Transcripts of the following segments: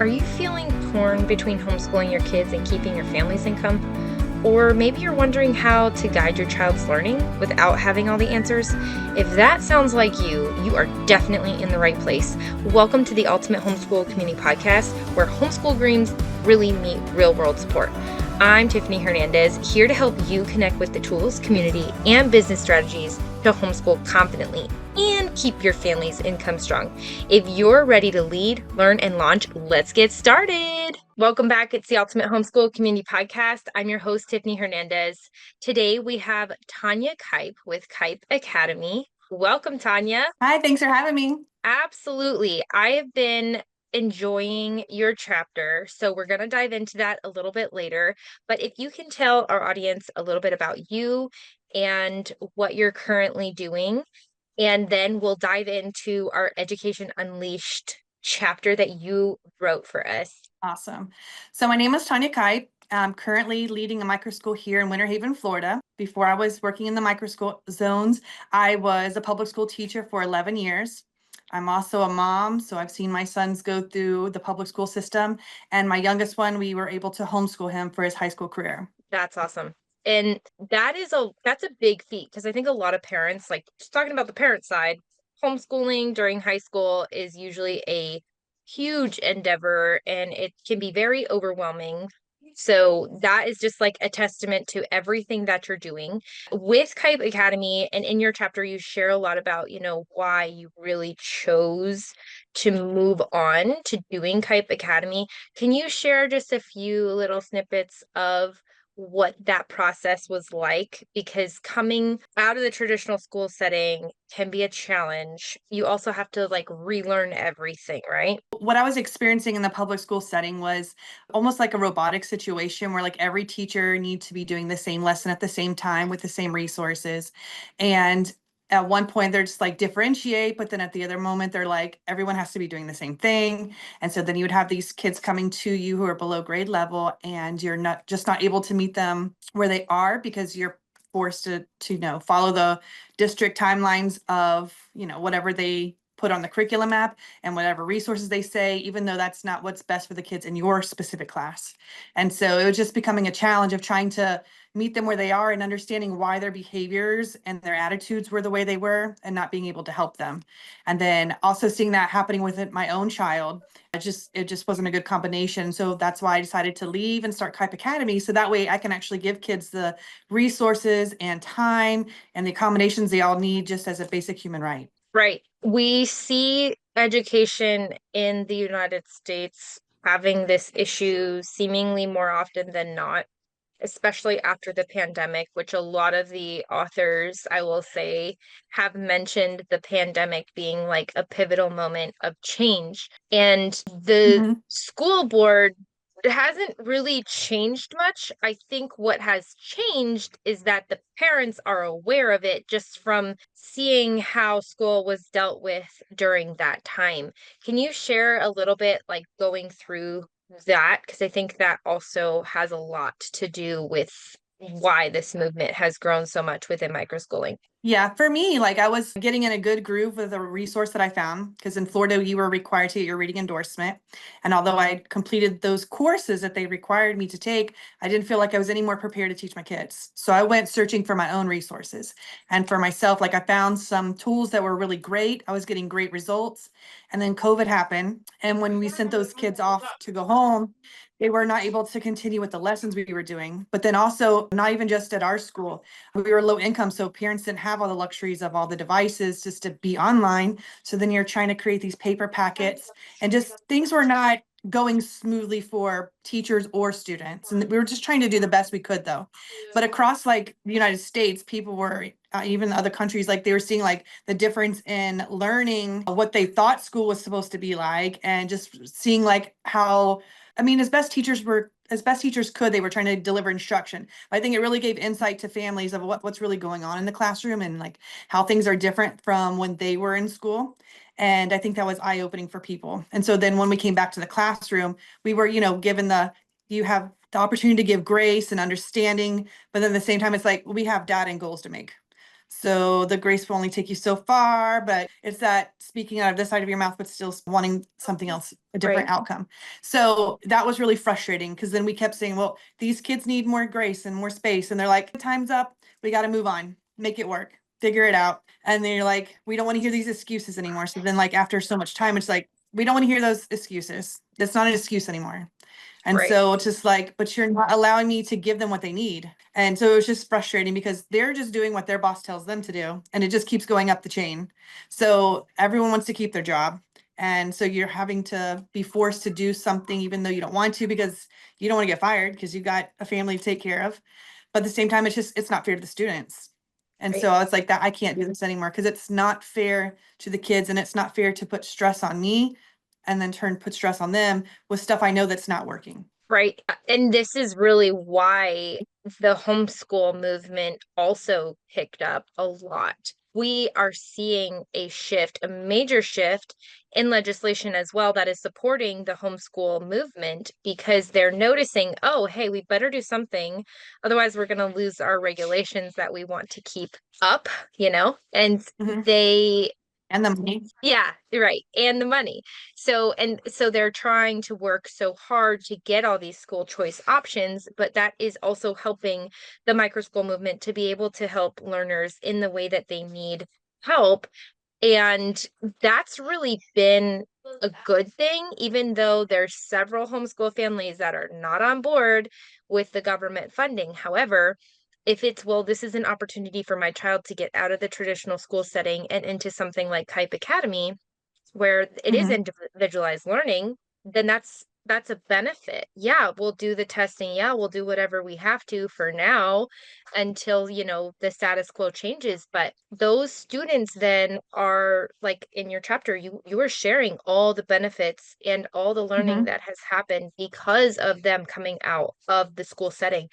Are you feeling torn between homeschooling your kids and keeping your family's income? Or maybe you're wondering how to guide your child's learning without having all the answers? If that sounds like you are definitely in the right place. Welcome to the Ultimate Homeschool Community Podcast, where homeschool dreams really meet real-world support. I'm Tiffany Hernandez, here to help you connect with the tools, community, and business strategies to homeschool confidently and keep your family's income strong. If you're ready to lead, learn, and launch, let's get started. Welcome back. It's the Ultimate Homeschool Community Podcast. I'm your host, Tiffany Hernandez. Today we have Tonya Kipe with Kipe Academy. Welcome, Tonya. Hi, thanks for having me. Absolutely. I have been enjoying your chapter, so we're going to dive into that a little bit later. But if you can tell our audience a little bit about you and what you're currently doing, and then we'll dive into our Education Unleashed chapter that you wrote for us. Awesome. So my name is Tonya Kipe. I'm currently leading a microschool here in Winter Haven, Florida. Before I was working in the microschool zones, I was a public school teacher for 11 years. I'm also a mom, so I've seen my sons go through the public school system. And my youngest one, we were able to homeschool him for his high school career. That's awesome. And that's a big feat, because I think a lot of parents, like just talking about the parent side, homeschooling during high school is usually a huge endeavor and it can be very overwhelming. So that is just like a testament to everything that you're doing with Kipe Academy. And in your chapter, you share a lot about, why you really chose to move on to doing Kipe Academy. Can you share just a few little snippets of what that process was like? Because coming out of the traditional school setting can be a challenge. You also have to like relearn everything, right? What I was experiencing in the public school setting was almost like a robotic situation where like every teacher needs to be doing the same lesson at the same time with the same resources. And at one point they're just like differentiate, but then at the other moment they're like everyone has to be doing the same thing. And so then you would have these kids coming to you who are below grade level and you're not able to meet them where they are because you're forced to follow the district timelines of whatever they put on the curriculum map and whatever resources they say, even though that's not what's best for the kids in your specific class. And so it was just becoming a challenge of trying to meet them where they are and understanding why their behaviors and their attitudes were the way they were and not being able to help them. And then also seeing that happening with my own child, it just wasn't a good combination. So that's why I decided to leave and start Kipe Academy. So that way I can actually give kids the resources and time and the accommodations they all need just as a basic human right. Right. We see education in the United States having this issue seemingly more often than not, especially after the pandemic, which a lot of the authors, I will say, have mentioned the pandemic being like a pivotal moment of change. And the Mm-hmm. school board hasn't really changed much. I think what has changed is that the parents are aware of it just from seeing how school was dealt with during that time. Can you share a little bit, like going through that? Because I think that also has a lot to do with why this movement has grown so much within microschooling. Yeah, for me, like I was getting in a good groove with a resource that I found because in Florida, you were required to get your reading endorsement. And although I completed those courses that they required me to take, I didn't feel like I was any more prepared to teach my kids. So I went searching for my own resources. And for myself, like I found some tools that were really great. I was getting great results. And then COVID happened. And when we sent those kids off to go home, they were not able to continue with the lessons we were doing. But then also, not even just at our school, we were low income, so parents didn't have all the luxuries of all the devices just to be online. So then you're trying to create these paper packets and just things were not going smoothly for teachers or students. And we were just trying to do the best we could though. But across like the United States, people were even other countries, like they were seeing like the difference in learning what they thought school was supposed to be like and just seeing like how, I mean, as best teachers could, they were trying to deliver instruction. But I think it really gave insight to families of what's really going on in the classroom and like how things are different from when they were in school. And I think that was eye-opening for people. And so then when we came back to the classroom, we were, given you have the opportunity to give grace and understanding, but then at the same time, it's like we have data and goals to make. So the grace will only take you so far, but it's that speaking out of this side of your mouth, but still wanting something else, a Right. different outcome. So that was really frustrating because then we kept saying, well, these kids need more grace and more space. And they're like, time's up. We got to move on, make it work, figure it out. And then you're like, we don't want to hear these excuses anymore. So then, like, after so much time, it's like, we don't want to hear those excuses. That's not an excuse anymore. And Right. so it's just like, but you're not allowing me to give them what they need. And so it was just frustrating because they're just doing what their boss tells them to do. And it just keeps going up the chain. So everyone wants to keep their job. And so you're having to be forced to do something even though you don't want to because you don't want to get fired because you got a family to take care of. But at the same time, it's not fair to the students. And Right. so I was like, that I can't do this anymore because it's not fair to the kids and it's not fair to put stress on me and then put stress on them with stuff I know that's not working. Right. And this is really why the homeschool movement also picked up a lot. We are seeing a shift, a major shift in legislation as well that is supporting the homeschool movement because they're noticing, oh, hey, we better do something. Otherwise, we're going to lose our regulations that we want to keep up, you know? And Mhm. they And the money. yeah, you're right. And the money. So they're trying to work so hard to get all these school choice options, but that is also helping the microschool movement to be able to help learners in the way that they need help. And that's really been a good thing, even though there's several homeschool families that are not on board with the government funding. However, if it's, well, this is an opportunity for my child to get out of the traditional school setting and into something like Kipe Academy, where it is Mhm. individualized learning, then that's a benefit. Yeah, we'll do the testing. Yeah, we'll do whatever we have to for now until, the status quo changes. But those students then are like in your chapter, you are sharing all the benefits and all the learning Mhm. that has happened because of them coming out of the school setting.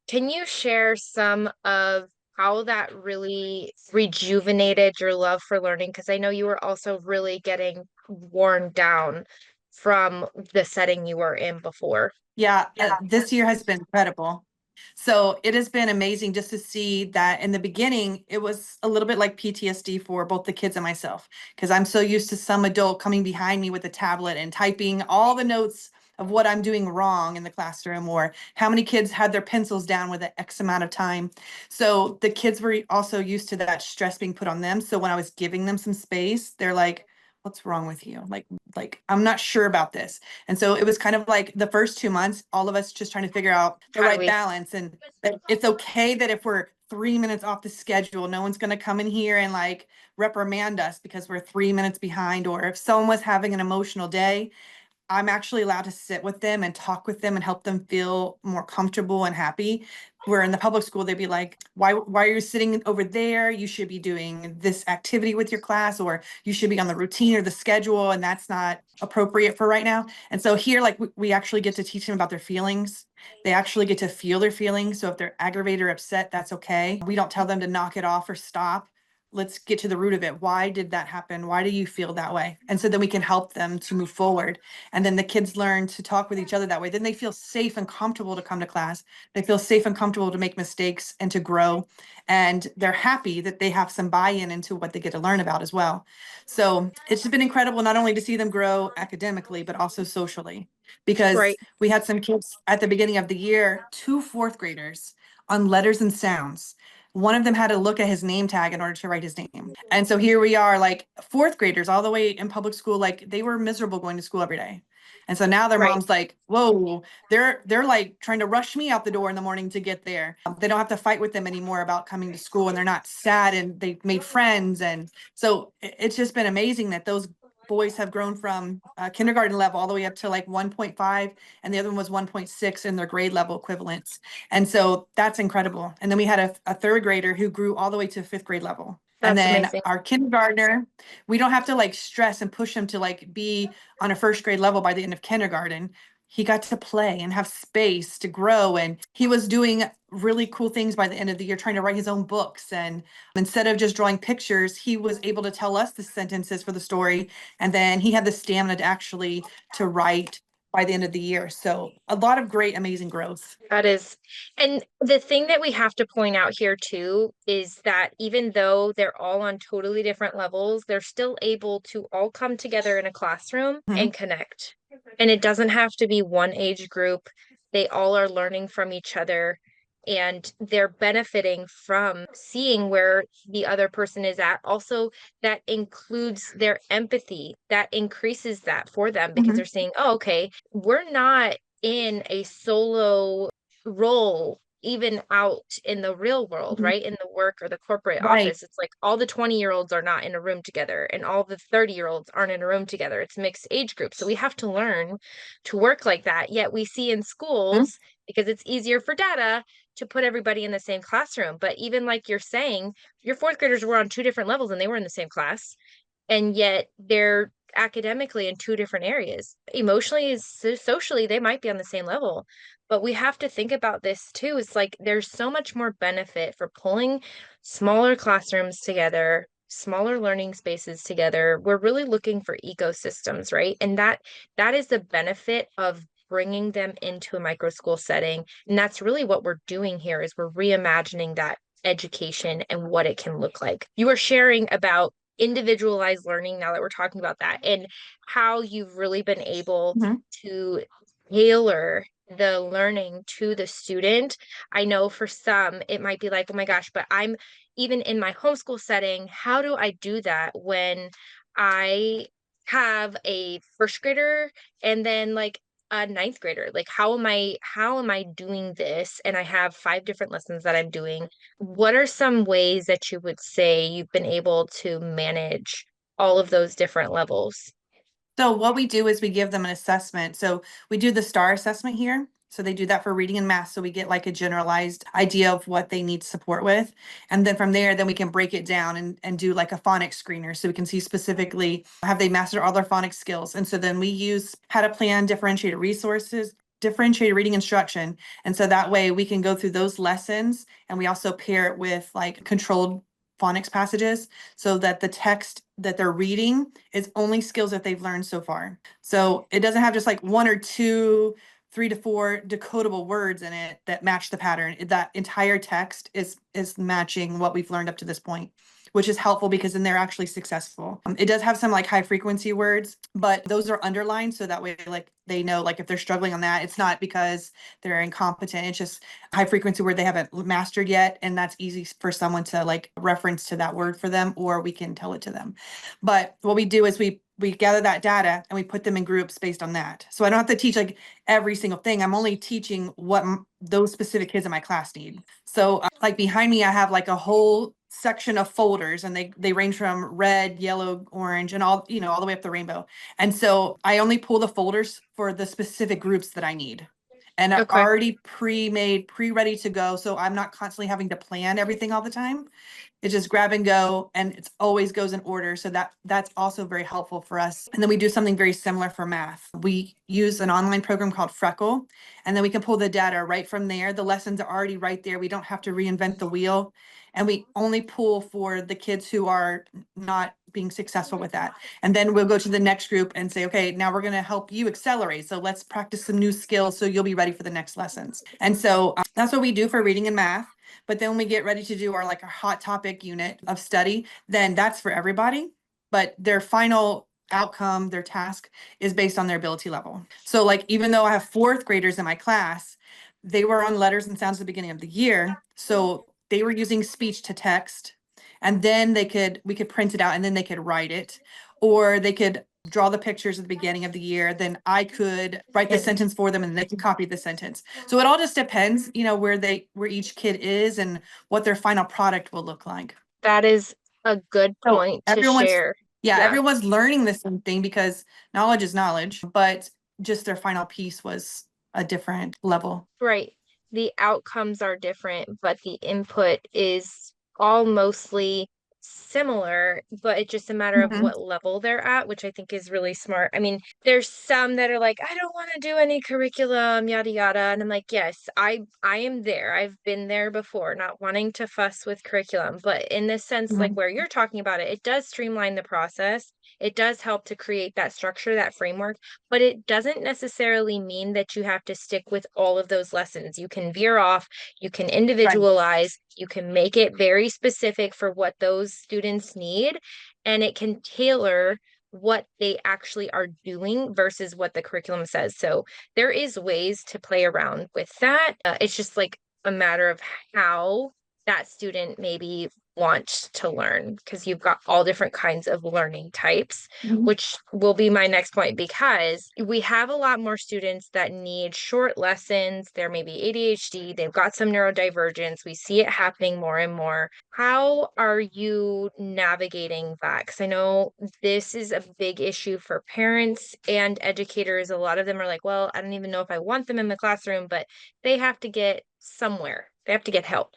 Can you share some of how that really rejuvenated your love for learning? Because I know you were also really getting worn down from the setting you were in before. Yeah, this year has been incredible. So it has been amazing just to see that in the beginning, it was a little bit like PTSD for both the kids and myself, because I'm so used to some adult coming behind me with a tablet and typing all the notes of what I'm doing wrong in the classroom or how many kids had their pencils down with an X amount of time. So the kids were also used to that stress being put on them. So when I was giving them some space, they're like, what's wrong with you? Like, I'm not sure about this. And so it was kind of like the first 2 months, all of us just trying to figure out the How do right we? balance. And that it's okay that if we're 3 minutes off the schedule, no one's going to come in here and like reprimand us because we're 3 minutes behind. Or if someone was having an emotional day, I'm actually allowed to sit with them and talk with them and help them feel more comfortable and happy. Where in the public school, they'd be like, why are you sitting over there? You should be doing this activity with your class, or you should be on the routine or the schedule, and that's not appropriate for right now. And so here, like we actually get to teach them about their feelings. They actually get to feel their feelings. So if they're aggravated or upset, that's okay. We don't tell them to knock it off or stop. Let's get to the root of it. Why did that happen? Why do you feel that way? And so then we can help them to move forward. And then the kids learn to talk with each other that way. Then they feel safe and comfortable to come to class. They feel safe and comfortable to make mistakes and to grow. And they're happy that they have some buy-in into what they get to learn about as well. So it's just been incredible not only to see them grow academically, but also socially. Because Right. we had some kids at the beginning of the year, two fourth graders on letters and sounds. One of them had to look at his name tag in order to write his name. And so here we are, like fourth graders, all the way in public school, like they were miserable going to school every day. And so now their Right. mom's like, whoa, they're like trying to rush me out the door in the morning to get there. They don't have to fight with them anymore about coming to school and they're not sad and they've made friends. And so it's just been amazing that those boys have grown from kindergarten level all the way up to like 1.5 and the other one was 1.6 in their grade level equivalents. And so that's incredible. And then we had a third grader who grew all the way to fifth grade level. And That's then amazing. our kindergartner, we don't have to like stress and push him to like be on a first grade level by the end of kindergarten. He got to play and have space to grow. And he was doing really cool things by the end of the year, trying to write his own books. And instead of just drawing pictures, he was able to tell us the sentences for the story. And then he had the stamina to actually to write by the end of the year. So a lot of great, amazing growth. That is, and the thing that we have to point out here too is that even though they're all on totally different levels, they're still able to all come together in a classroom Mhm. and connect. And it doesn't have to be one age group. They all are learning from each other and they're benefiting from seeing where the other person is at. Also, that includes their empathy, that increases that for them because they're Mhm. saying, oh, okay, we're not in a solo role even out in the real world, Mhm. right? In the work or the corporate Right. office. It's like all the 20-year-olds are not in a room together and all the 30-year-olds aren't in a room together. It's mixed age groups. So we have to learn to work like that. Yet we see in Mhm. schools, because it's easier for data to put everybody in the same classroom. But even like you're saying, your fourth graders were on two different levels and they were in the same class and yet they're academically in two different areas. Emotionally, socially, they might be on the same level, but we have to think about this too. It's like there's so much more benefit for pulling smaller classrooms together, smaller learning spaces together. We're really looking for ecosystems, right? And that is the benefit of bringing them into a micro school setting. And that's really what we're doing here is we're reimagining that education and what it can look like. You were sharing about individualized learning now that we're talking about that and how you've really been able Mhm. to tailor the learning to the student. I know for some it might be like, oh my gosh, but I'm even in my homeschool setting, how do I do that when I have a first grader and then like a ninth grader? Like how am I doing this? And I have five different lessons that I'm doing. What are some ways that you would say you've been able to manage all of those different levels? So what we do is we give them an assessment. So we do the STAR assessment here. So they do that for reading and math. So we get like a generalized idea of what they need support with. And then from there, then we can break it down and do like a phonics screener. So we can see specifically, have they mastered all their phonics skills? And so then we use how to plan differentiated resources, differentiated reading instruction. And so that way we can go through those lessons and we also pair it with like controlled phonics passages so that the text that they're reading is only skills that they've learned so far. So it doesn't have just like one or two, 3 to 4 decodable words in it that match the pattern. That entire text is matching what we've learned up to this point, which is helpful because then they're actually successful. It does have some like high frequency words, but those are underlined so that way like they know like if they're struggling on that, it's not because they're incompetent. It's just high frequency word they haven't mastered yet, and that's easy for someone to like reference to that word for them, or we can tell it to them. But what we do is we gather that data and we put them in groups based on that. So I don't have to teach like every single thing. I'm only teaching what those specific kids in my class need. So like behind me, I have like a whole section of folders and they range from red, yellow, orange, and all, all the way up the rainbow. And so I only pull the folders for the specific groups that I need. And are Okay. already pre-made, pre-ready to go. So I'm not constantly having to plan everything all the time. It's just grab and go, and it's always goes in order. So that's also very helpful for us. And then we do something very similar for math. We use an online program called Freckle, and then we can pull the data right from there. The lessons are already right there. We don't have to reinvent the wheel. And we only pull for the kids who are not being successful with that. And then we'll go to the next group and say, okay, now we're going to help you accelerate. So let's practice some new skills so you'll be ready for the next lessons. And so that's what we do for reading and math. But then when we get ready to do our like a hot topic unit of study, then that's for everybody. But their final outcome, their task is based on their ability level. So like even though I have fourth graders in my class, they were on letters and sounds at the beginning of the year. So they were using speech to text, and then we could print it out and then they could write it, or they could draw the pictures at the beginning of the year. Then I could write the And sentence for them and they can copy the sentence. So it all just depends, where each kid is and what their final product will look like. that is a good So point to share. Yeah. everyone's learning the same thing because knowledge is knowledge, but just their final piece was a different level. Right. The outcomes are different, but the input is all mostly similar, but it's just a matter of Mhm. what level they're at, which I think is really smart. I mean, there's some that are like, I don't want to do any curriculum, yada yada. And I'm like, yes, I am there. I've been there before, not wanting to fuss with curriculum. But in this sense, like Mhm. where you're talking about it, it does streamline the process. It does help to create that structure, that framework, but it doesn't necessarily mean that you have to stick with all of those lessons. You can veer off, you can Right. individualize, you can make it very specific for what those students need, and it can tailor what they actually are doing versus what the curriculum says. So there is ways to play around with that. It's just like a matter of how that student maybe wants to learn, because you've got all different kinds of learning types, which will be my next point, because we have a lot more students that need short lessons. There may be ADHD, they've got some neurodivergence. We see it happening more and more. How are you navigating that? Because I know this is a big issue for parents and educators. A lot of them are like, well, I don't even know if I want them in the classroom, but they have to get somewhere. They have to get help.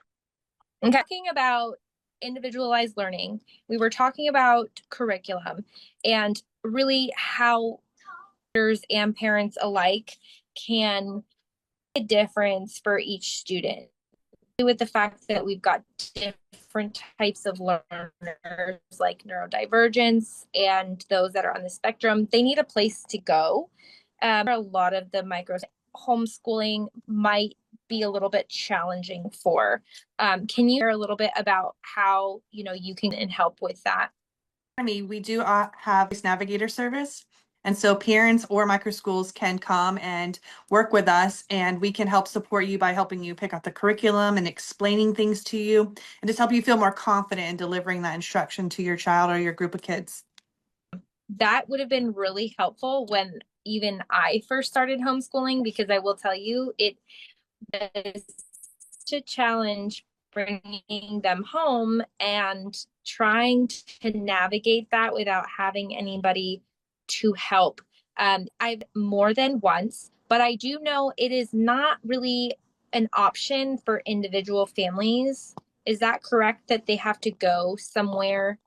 Okay. Talking about individualized learning, we were talking about curriculum and really how teachers and parents alike can make a difference for each student. With the fact that we've got different types of learners, like neurodivergence and those that are on the spectrum, they need a place to go. A lot of the homeschooling might be a little bit challenging for. Can you share a little bit about how you can help with that? We do have this navigator service. And so parents or microschools can come and work with us, and we can help support you by helping you pick out the curriculum and explaining things to you, and just help you feel more confident in delivering that instruction to your child or your group of kids. That would have been really helpful when even I first started homeschooling, because I will tell you, it is such a challenge bringing them home and trying to navigate that without having anybody to help. I've more than once, but I do know it is not really an option for individual families. Is that correct, that they have to go somewhere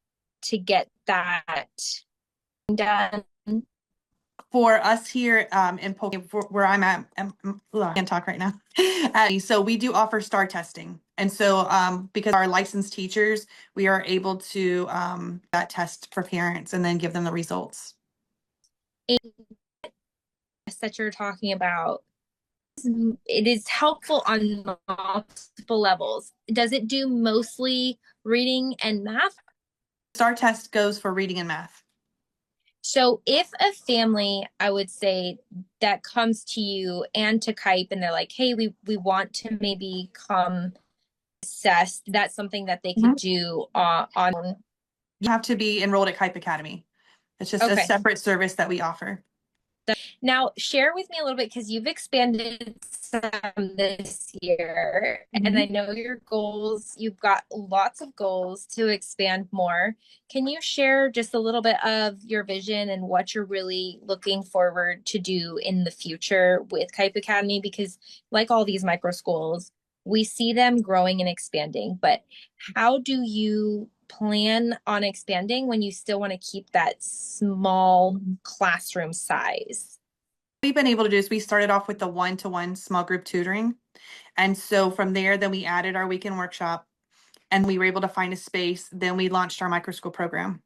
to get that done? For us here in where I'm at, I can't talk right now. So we do offer STAR testing. And so because our licensed teachers, we are able to that test for parents and then give them the results. That you're talking about, it is helpful on multiple levels. Does it do mostly reading and math? STAR test goes for reading and math. So if a family, I would say, that comes to you and to Kipe and they're like, hey, we want to maybe come assess, that's something that they could do on. You have to be enrolled at Kipe Academy. It's just a separate service that we offer. Now, share with me a little bit, because you've expanded some this year, and I know your goals, you've got lots of goals to expand more. Can you share just a little bit of your vision and what you're really looking forward to do in the future with Kipe Academy? Because like all these micro schools, we see them growing and expanding, but how do you plan on expanding when you still want to keep that small classroom size? What we've been able to do is we started off with the one-to-one small group tutoring. And so from there, then we added our weekend workshop, and we were able to find a space. Then we launched our microschool program.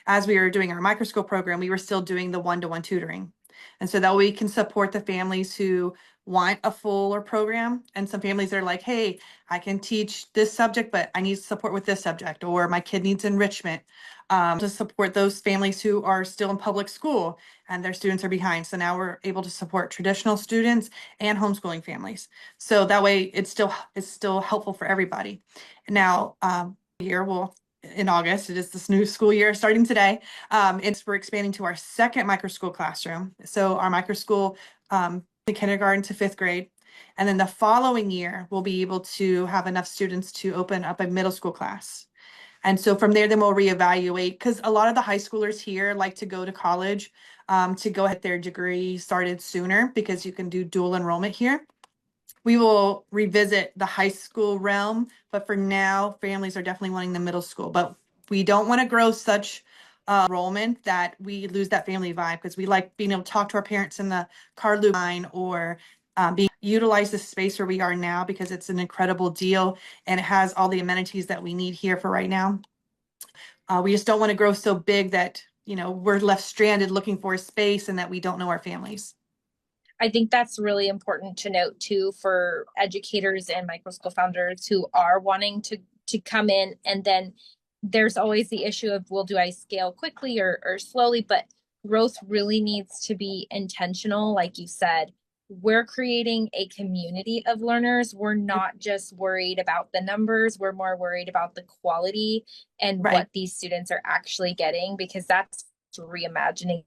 As we were doing our microschool program, we were still doing the one-to-one tutoring. And so that we can support the families who want a fuller program, and some families are like, hey, I can teach this subject, but I need support with this subject, or my kid needs enrichment, to support those families who are still in public school and their students are behind. So now we're able to support traditional students and homeschooling families. So that way it's still helpful for everybody. Now, here in August, it is this new school year starting today. We're expanding to our second microschool classroom. So our microschool, kindergarten to fifth grade. And then the following year, we'll be able to have enough students to open up a middle school class. And so from there, then we'll reevaluate, because a lot of the high schoolers here like to go to college to go get their degree started sooner, because you can do dual enrollment here. We will revisit the high school realm, but for now, families are definitely wanting the middle school. But we don't want to grow such enrollment that we lose that family vibe, because we like being able to talk to our parents in the car loop line, or utilize the space where we are now, because it's an incredible deal and it has all the amenities that we need here for right now. We just don't want to grow so big that we're left stranded looking for a space and that we don't know our families. I think that's really important to note too for educators and microschool founders who are wanting to come in. And then there's always the issue of, well, do I scale quickly or slowly? But growth really needs to be intentional. Like you said, we're creating a community of learners. We're not just worried about the numbers. We're more worried about the quality and Right. what these students are actually getting, because that's reimagining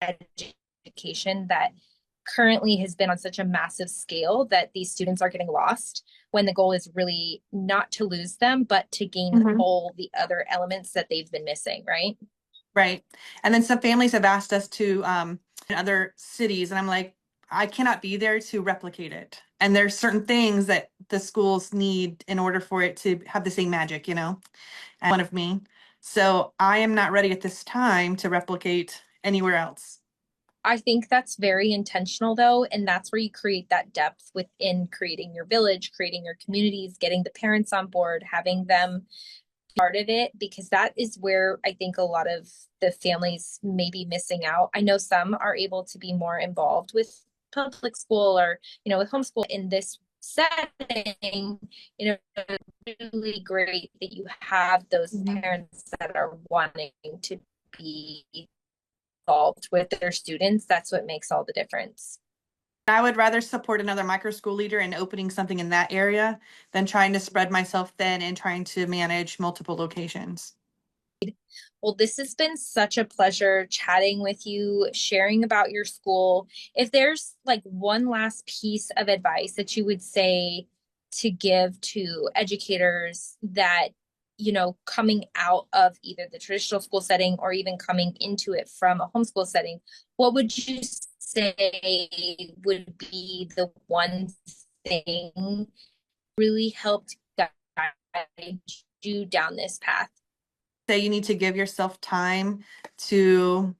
education that currently has been on such a massive scale that these students are getting lost, when the goal is really not to lose them, but to gain all the other elements that they've been missing, right? Right. And then some families have asked us to in other cities, and I'm like, I cannot be there to replicate it. And there's certain things that the schools need in order for it to have the same magic, and one of me. So I am not ready at this time to replicate anywhere else. I think that's very intentional though, and that's where you create that depth within creating your village, creating your communities, getting the parents on board, having them part of it, because that is where I think a lot of the families may be missing out. I know some are able to be more involved with public school or, with homeschool in this setting. It's really great that you have those parents that are wanting to be involved with their students. That's what makes all the difference. I would rather support another micro school leader in opening something in that area than trying to spread myself thin and trying to manage multiple locations. Well, this has been such a pleasure chatting with you, sharing about your school. If there's like one last piece of advice that you would say to give to educators that, coming out of either the traditional school setting or even coming into it from a homeschool setting, what would you say would be the one thing really helped guide you down this path? Say you need to give yourself time to,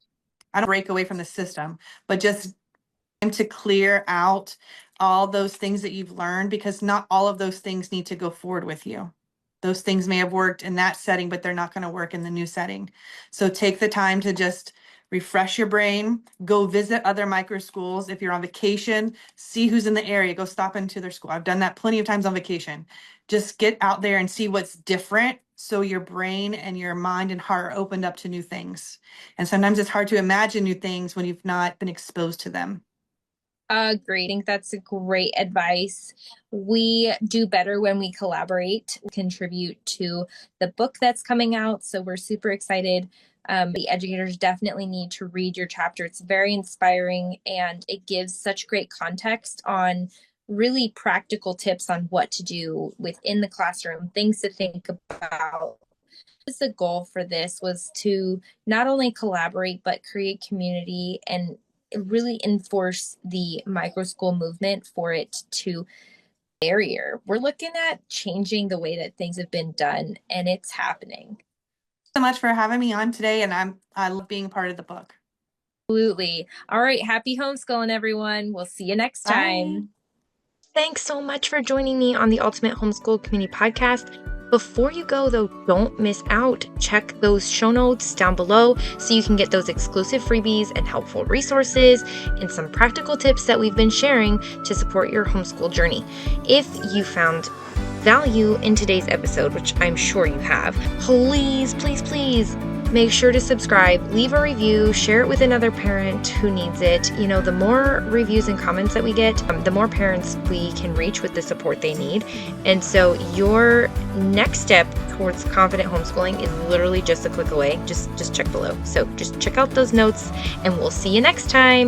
I don't break away from the system, but just time to clear out all those things that you've learned, because not all of those things need to go forward with you. Those things may have worked in that setting, but they're not going to work in the new setting. So take the time to just refresh your brain, go visit other micro schools. If you're on vacation, see who's in the area, go stop into their school. I've done that plenty of times on vacation. Just get out there and see what's different, so your brain and your mind and heart are opened up to new things. And sometimes it's hard to imagine new things when you've not been exposed to them. Great. I think that's a great advice. We do better when we collaborate, contribute to the book that's coming out. So we're super excited. The educators definitely need to read your chapter. It's very inspiring, and it gives such great context on really practical tips on what to do within the classroom, things to think about. The goal for this was to not only collaborate, but create community and really enforce the micro school movement for it to barrier. We're looking at changing the way that things have been done, and it's happening. So much for having me on today, and I love being part of the book. Absolutely. All right. Happy homeschooling, everyone. We'll see you next time. Bye. Thanks so much for joining me on the Ultimate Homeschool Community Podcast. Before you go, though, don't miss out. Check those show notes down below so you can get those exclusive freebies and helpful resources and some practical tips that we've been sharing to support your homeschool journey. If you found value in today's episode, which I'm sure you have, please make sure to subscribe, leave a review, share it with another parent who needs it. The more reviews and comments that we get, the more parents we can reach with the support they need. And so your next step towards confident homeschooling is literally just a click away. Just check below. So just check out those notes, and we'll see you next time.